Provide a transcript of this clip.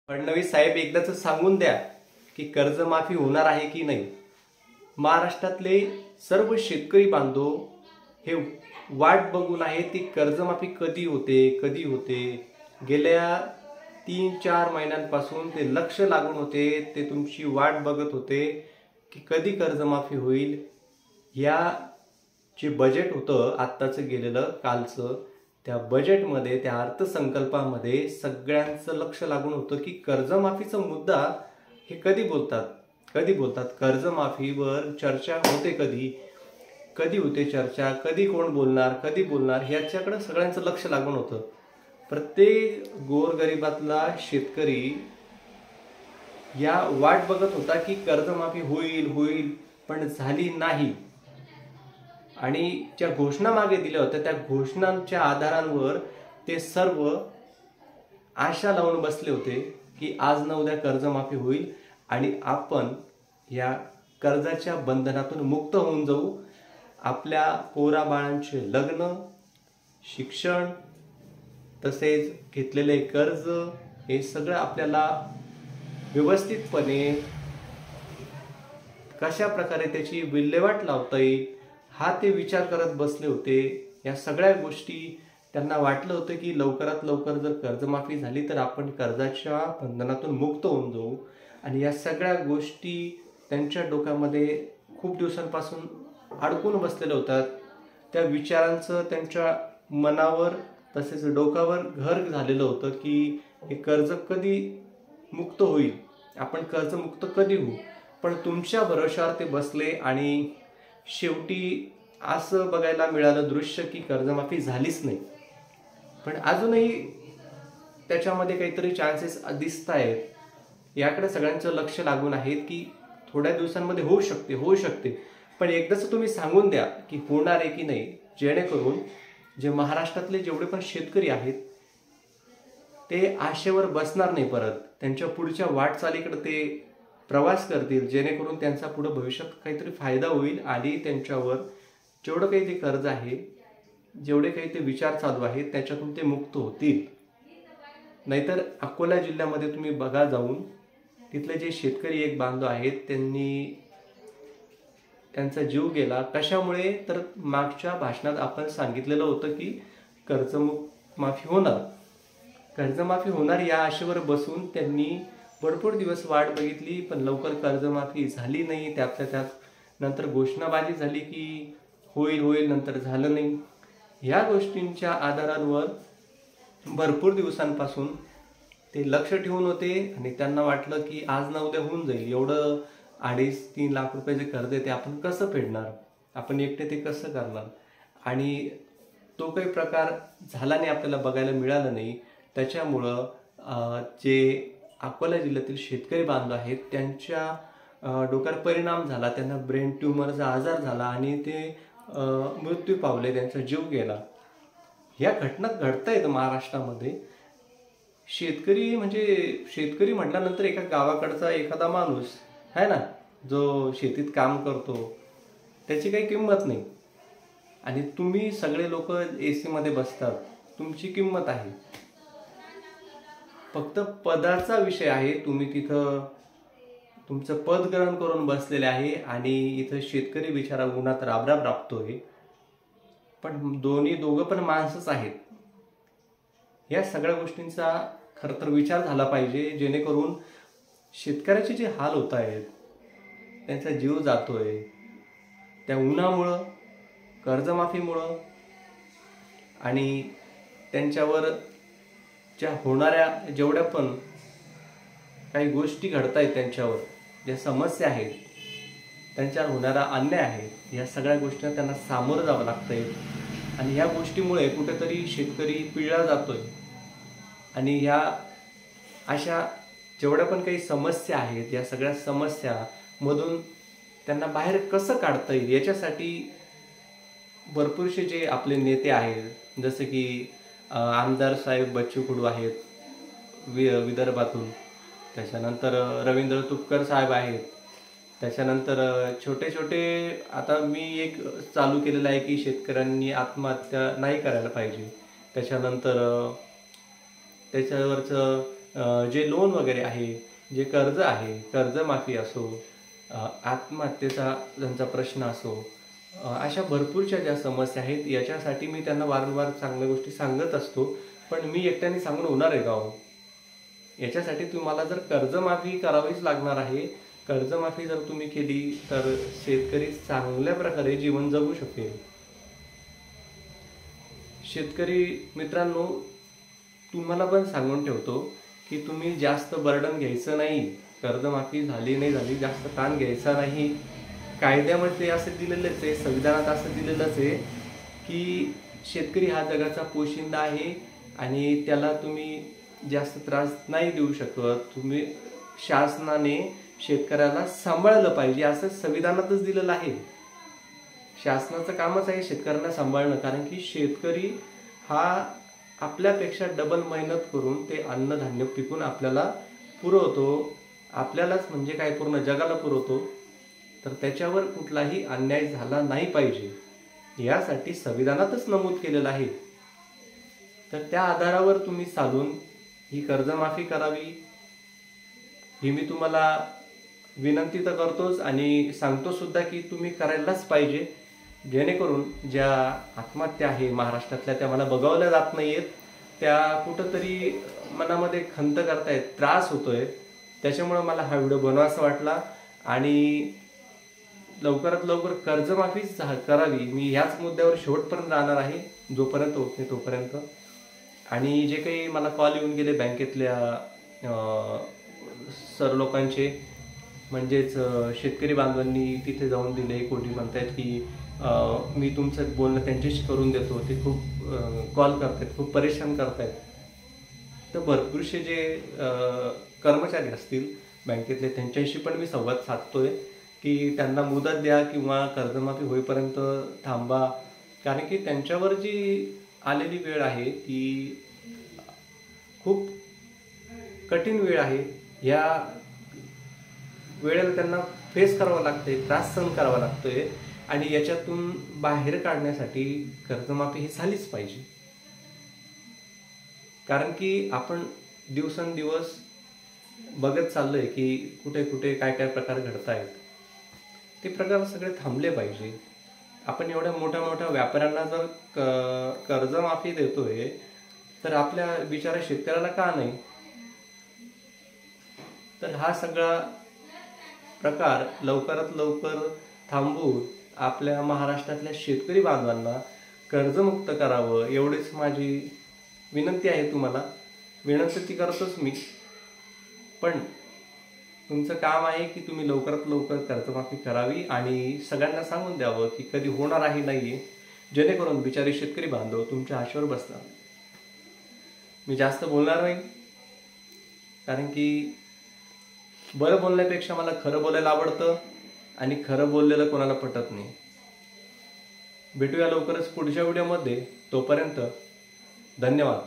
फडणवीस साहेब एकदाच सांगून द्या की कर्जमाफी होणार आहे की नाही। महाराष्ट्रातले सर्व शेतकरी बांधव हे वाट बघून आहे ती कर्जमाफी कधी होते। गेल्या 3-4 महिन्यांपासून ते लक्ष लागून होते, ते तुमची वाट बघत होते की कधी कर्जमाफी होईल। या जे बजेट होतं आत्ताचं गेलेलं कालचं, त्या बजेटमध्ये त्या अर्थसंकल्पामध्ये सगळ्यांचं लक्ष लागून होतं की कर्जमाफीचा मुद्दा हे कधी बोलतात कर्जमाफीवर चर्चा होते कधी होते चर्चा, कधी कोण बोलणार, कधी बोलणार, ह्याच्याकडे सगळ्यांचं लक्ष लागून होतं। प्रत्येक गोरगरिबातला शेतकरी या वाट बघत होता की कर्जमाफी होईल पण झाली नाही। आणि ज्या घोषणा मागे दिल्या होत्या त्या घोषणांच्या आधारांवर ते सर्व आशा लावून बसले होते की आज ना उद्या कर्जमाफी होईल आणि आपण या कर्जाच्या बंधनातून मुक्त होऊन जाऊ। आपल्या पोराबाळांचे लग्न, शिक्षण, तसेच घेतलेले कर्ज हे सगळं आपल्याला व्यवस्थितपणे कशा प्रकारे त्याची विल्हेवाट लावता येईल हा ते विचार करत बसले होते। या सगळ्या गोष्टी त्यांना वाटलं होतं की लवकरात लवकर जर कर्जमाफी झाली तर आपण कर्जाच्या बंधनातून मुक्त होऊन जाऊ। आणि या सगळ्या गोष्टी त्यांच्या डोक्यामध्ये खूप दिवसांपासून अडकून बसलेल्या होत्या। त्या विचारांचं त्यांच्या मनावर तसेच डोक्यावर घर झालेलं होतं की हे कर्ज कधी मुक्त होईल, आपण कर्जमुक्त कधी होऊ। पण तुमच्या भरोशावर ते बसले आणि शेवटी असं बघायला मिळालं दृश्य की कर्जमाफी झालीच नाही। पण अजूनही त्याच्यामध्ये काहीतरी चान्सेस दिसत आहेत, याकडे सगळ्यांचं लक्ष लागून आहे की थोड्या दिवसांमध्ये होऊ शकते। पण एकदाच तुम्ही सांगून द्या की होणार आहे की नाही, जेणेकरून जे महाराष्ट्रातले जेवढे पण शेतकरी आहेत ते आशेवर बसणार नाही, परत त्यांच्या पुढच्या वाटचालीकडे ते प्रवास करतील, जेणेकरून त्यांचा पुढे भविष्यात काहीतरी फायदा होईल आणि त्यांच्यावर जेवढं काही ते कर्ज आहे, जेवढे काही ते विचार चालू आहेत त्याच्यातून ते मुक्त होतील। नाहीतर अकोला जिल्ह्यामध्ये तुम्ही बघा जाऊन, तिथले जे शेतकरी एक बांधव आहेत त्यांचा जीव गेला। कशामुळे तर मागच्या भाषणात आपण सांगितलेलं होतं की कर्जमाफी होणार या आशेवर बसून त्यांनी भरपूर दिवस वाट बघितली, पण लवकर कर्जमाफी झाली नाही। त्यातल्या त्यात नंतर घोषणाबाजी झाली की होईल, नंतर झालं नाही। ह्या गोष्टींच्या आधारांवर भरपूर दिवसांपासून ते लक्ष ठेवून होते आणि त्यांना वाटलं की आज ना उद्या होऊन जाईल। एवढं 2.5-3 लाख रुपये जे कर्ज आहे ते आपण कसं फेडणार, आपण एकटे ते कसं करणार, आणि तो काही प्रकार झाला नाही, आपल्याला बघायला मिळालं नाही। त्याच्यामुळं जे अकोला जिल्ह्यातील शेतकरी बांधव आहेत त्यांच्या डोक्यावर परिणाम झाला, त्यांना ब्रेन ट्यूमरचा आजार झाला आणि ते मृत्यू पावले, त्यांचा जीव गेला। या घटना घडतायत महाराष्ट्रामध्ये। शेतकरी म्हटल्यानंतर एका गावाकडचा एखादा माणूस आहे ना, जो शेतीत काम करतो, त्याची काही किंमत नाही। आणि तुम्ही सगळे लोक AC मध्ये बसतात, तुमची किंमत आहे। फक्त पदाचा विषय आहे, तुम्ही तिथं तुमचं पद ग्रहण करून बसलेले आहे आणि इथं शेतकरी बिचारा उन्हात राबराब राबतोय। पण दोघं पण माणसंच आहेत। या सगळ्या गोष्टींचा खरं तर विचार झाला पाहिजे, जेणेकरून शेतकऱ्याचे जे हाल होत आहेत, त्यांचा जीव जातोय त्या उन्हामुळं, कर्जमाफीमुळं, आणि त्यांच्यावर ज्या होणाऱ्या जेवढ्या पण काही गोष्टी घडतायत, त्यांच्यावर ज्या समस्या आहेत, त्यांच्यावर होणारा अन्याय आहे, या सगळ्या गोष्टींना त्यांना सामोरं जावं लागतंय। आणि ह्या गोष्टीमुळे कुठेतरी शेतकरी पिळला जातोय आणि ह्या अशा जेवढ्या पण काही समस्या आहेत, या सगळ्या समस्यामधून त्यांना बाहेर कसं काढता येईल याच्यासाठी भरपूरसे जे आपले नेते आहेत, जसे की आमदार साहेब बच्चू कडू आहेत विदर्भातून, त्याच्यानंतर रवींद्र तुपकर साहेब आहेत, त्याच्यानंतर छोटे आता मी एक चालू केलेलं आहे की शेतकऱ्यांनी आत्महत्या नाही करायला पाहिजे। त्याच्यानंतर त्याच्यावरचं जे लोन वगैरे आहे, जे कर्ज आहे, कर्जमाफी असो, आत्महत्येचा ज्यांचा प्रश्न असो, अशा भरपूरशा ज्या समस्या आहेत याच्यासाठी मी त्यांना वारंवार चांगल्या गोष्टी सांगत असतो. पण मी एकट्याने सांगून होणार आहे का हो? याच्यासाठी तुम्हाला जर कर्जमाफी करावीच लागणार आहे. कर्जमाफी जर तुम्ही केली तर शेतकरी चांगल्या प्रकारे जीवन जगू शकेल. शेतकरी मित्रांनो, तुम्हाला पण सांगून ठेवतो की तुम्ही जास्त बर्डन घ्यायचं नाही. कर्जमाफी झाली नाही झाली जास्त ताण घ्यायचा नाही. कायद्यामध्ये असं दिलेलंच आहे, संविधानात असं दिलेलंच आहे की शेतकरी हा जगाचा पोशिंदा आहे आणि त्याला तुम्ही जास्त त्रास नाही देऊ शकत. तुम्ही शासनाने शेतकऱ्याला सांभाळलं पाहिजे असं संविधानातच दिलेलं आहे. शासनाचं कामच आहे शेतकऱ्यांना सांभाळणं, कारण की शेतकरी हा आपल्यापेक्षा डबल मेहनत करून ते अन्नधान्य पिकून आपल्याला पुरवतो. आपल्यालाच म्हणजे काय पूर्ण जगाला पुरवतो. तर त्याच्यावर कुठलाही अन्याय झाला नाही पाहिजे यासाठी संविधानातच नमूद केलेलं आहे. तर त्या आधारावर तुम्ही चालून ही कर्जमाफी करावी ही मी तुम्हाला विनंती तर करतोच आणि सांगतो सुद्धा की तुम्ही करायलाच पाहिजे, जेणेकरून ज्या आत्महत्या आहे महाराष्ट्रातल्या त्या मला बघावल्या जात नाहीयेत. त्या कुठंतरी मनामध्ये खंत करतायत, त्रास होतोय. त्याच्यामुळे मला हा व्हिडिओ बनवायचा वाटला आणि लवकरात लवकर कर्जमाफीच करावी. मी ह्याच मुद्द्यावर शेवटपर्यंत राहणार आहे, जोपर्यंत होत नाही तोपर्यंत. आणि जे काही मला कॉल येऊन गेले बँकेतल्या सर लोकांचे, म्हणजेच शेतकरी बांधवांनी तिथे जाऊन दिले, कोणी म्हणतायत की मी तुमचं बोलणं त्यांच्याशी करून देतो. ते खूप कॉल करतायत, खूप परेशान करतायत. तर भरपूरसे जे कर्मचारी असतील बँकेतले त्यांच्याशी पण मी संवाद साधतोय की त्यांना मुदत द्या किंवा कर्जमाफी होईपर्यंत थांबा. कारण की त्यांच्यावर जी आलेली वेळ आहे ती खूप कठीण वेळ आहे. या वेळेला त्यांना फेस करावं लागतंय, त्रास सहन करावा लागतोय आणि याच्यातून बाहेर काढण्यासाठी कर्जमाफी ही झालीच पाहिजे. कारण की आपण दिवसेंदिवस बघत चाललोय की कुठे कुठे काय काय प्रकार घडतायत. ते प्रकार सगळे थांबले पाहिजे. आपण एवढ्या मोठ्या मोठ्या व्यापाऱ्यांना जर कर्जमाफी देतोय तर आपल्या बिचाऱ्या शेतकऱ्याला का नाही? तर हा सगळा प्रकार लवकरात लवकर थांबवून आपल्या महाराष्ट्रातल्या शेतकरी बांधवांना कर्जमुक्त करावं एवढीच माझी विनंती आहे तुम्हाला. विनंती ती करतोच मी, पण तुमचं काम आहे की तुम्ही लवकरात लवकर कर्जमाफी करावी आणि सगळ्यांना सांगून द्यावं की कधी होणार आहे नाहीये, जेणेकरून बिचारी शेतकरी बांधव तुमच्या आशेवर बसणार. मी जास्त बोलणार नाही, कारण की बरं बोलण्यापेक्षा मला खरं बोलायला आवडतं आणि खरं बोललेलं कोणाला पटत नाही. भेटूया लवकरच पुढच्या व्हिडिओमध्ये. तोपर्यंत धन्यवाद.